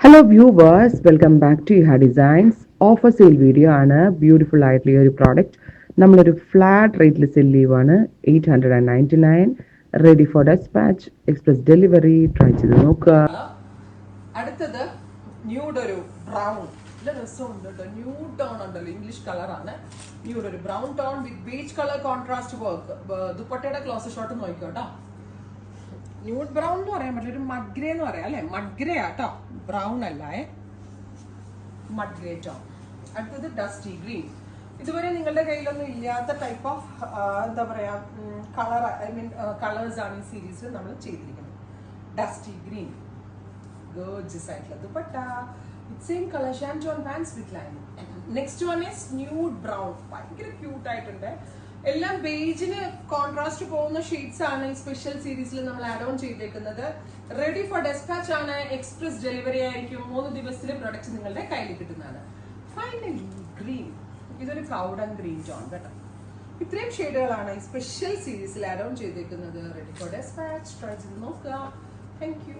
Hello viewers, welcome back to Ha designs. Offer sale video ആണ്. Beautiful ആയിട്ടുള്ള ഈ ഒരു പ്രോഡക്റ്റ് നമ്മളൊരു ഫ്ലാറ്റ് റേറ്റിൽ സെല് ചെയ്യുവാണ്. 899, ready for dispatch, express delivery. Try ചെയ്ത് നോക്കുക. അടുത്തത് ന്യൂഡ് ഒരു ബ്രൗൺ. നല്ല രസമുണ്ട് കേട്ടോ. ന്യൂഡ് ടോൺ ഉണ്ടല്ലോ, ഇംഗ്ലീഷ് കളറാണ്. ന്യൂഡ് ഒരു brown tone with beach colour contrast work. ദുപ്പട്ടയുടെ ക്ലോസ് ഷോട്ട് നോക്കിക്കോ കേട്ടോ. ന്യൂഡ് ബ്രൗൺ എന്ന് പറയാൻ പറ്റില്ല, ഒരു മഡ് ഗ്രേ എന്ന് പറയാം അല്ലെ. മഡ് ഗ്രേ ആട്ടോ, ബ്രൗൺ അല്ല. Mud grey tone. അടുത്തത് ഡസ്റ്റി ഗ്രീൻ. ഇതുവരെ നിങ്ങളുടെ കയ്യിലൊന്നും ഇല്ലാത്ത ടൈപ്പ് ഓഫ് എന്താ പറയാ കളർ, ഐ മീൻ കളേഴ്സ് ആണ് ഈ സീരീസിൽ നമ്മൾ ചെയ്തിരിക്കുന്നത്. ഡസ്റ്റി ഗ്രീൻ, ഗോർജിയസ് ആയിട്ടുള്ള dupatta, same colour shantoon pants with lining. Next one is nude brown. ഭയങ്കര ക്യൂട്ട് ആയിട്ടുണ്ട്. എല്ലാം ബേജിന് കോൺട്രാസ്റ്റ് പോകുന്ന ഷെയ്ഡ്സ് ആണ് ഈ സ്പെഷ്യൽ സീരീസിൽ നമ്മൾ ആഡ് ഓൺ ചെയ്തേക്കുന്നത്. റെഡി ഫോർ ഡെസ്പാച്ച് ആണ്, എക്സ്പ്രസ് ഡെലിവറി ആയിരിക്കും. 3 ദിവസത്തിൽ പ്രൊഡക്റ്റ് നിങ്ങളുടെ കയ്യിൽ കിട്ടുന്നതാണ്. Finally green. ഇതൊരു കൗഡൻ ഗ്രീൻ ടോൺ കേട്ടോ. ഇത്രയും ഷെയ്ഡുകളാണ് ഈ സ്പെഷ്യൽ സീരീസിൽ ആഡ് ഓൺ ചെയ്തേക്കുന്നത്. Ready for despatch. ട്രൈ ചെയ്ത് നോക്കുക. Thank U.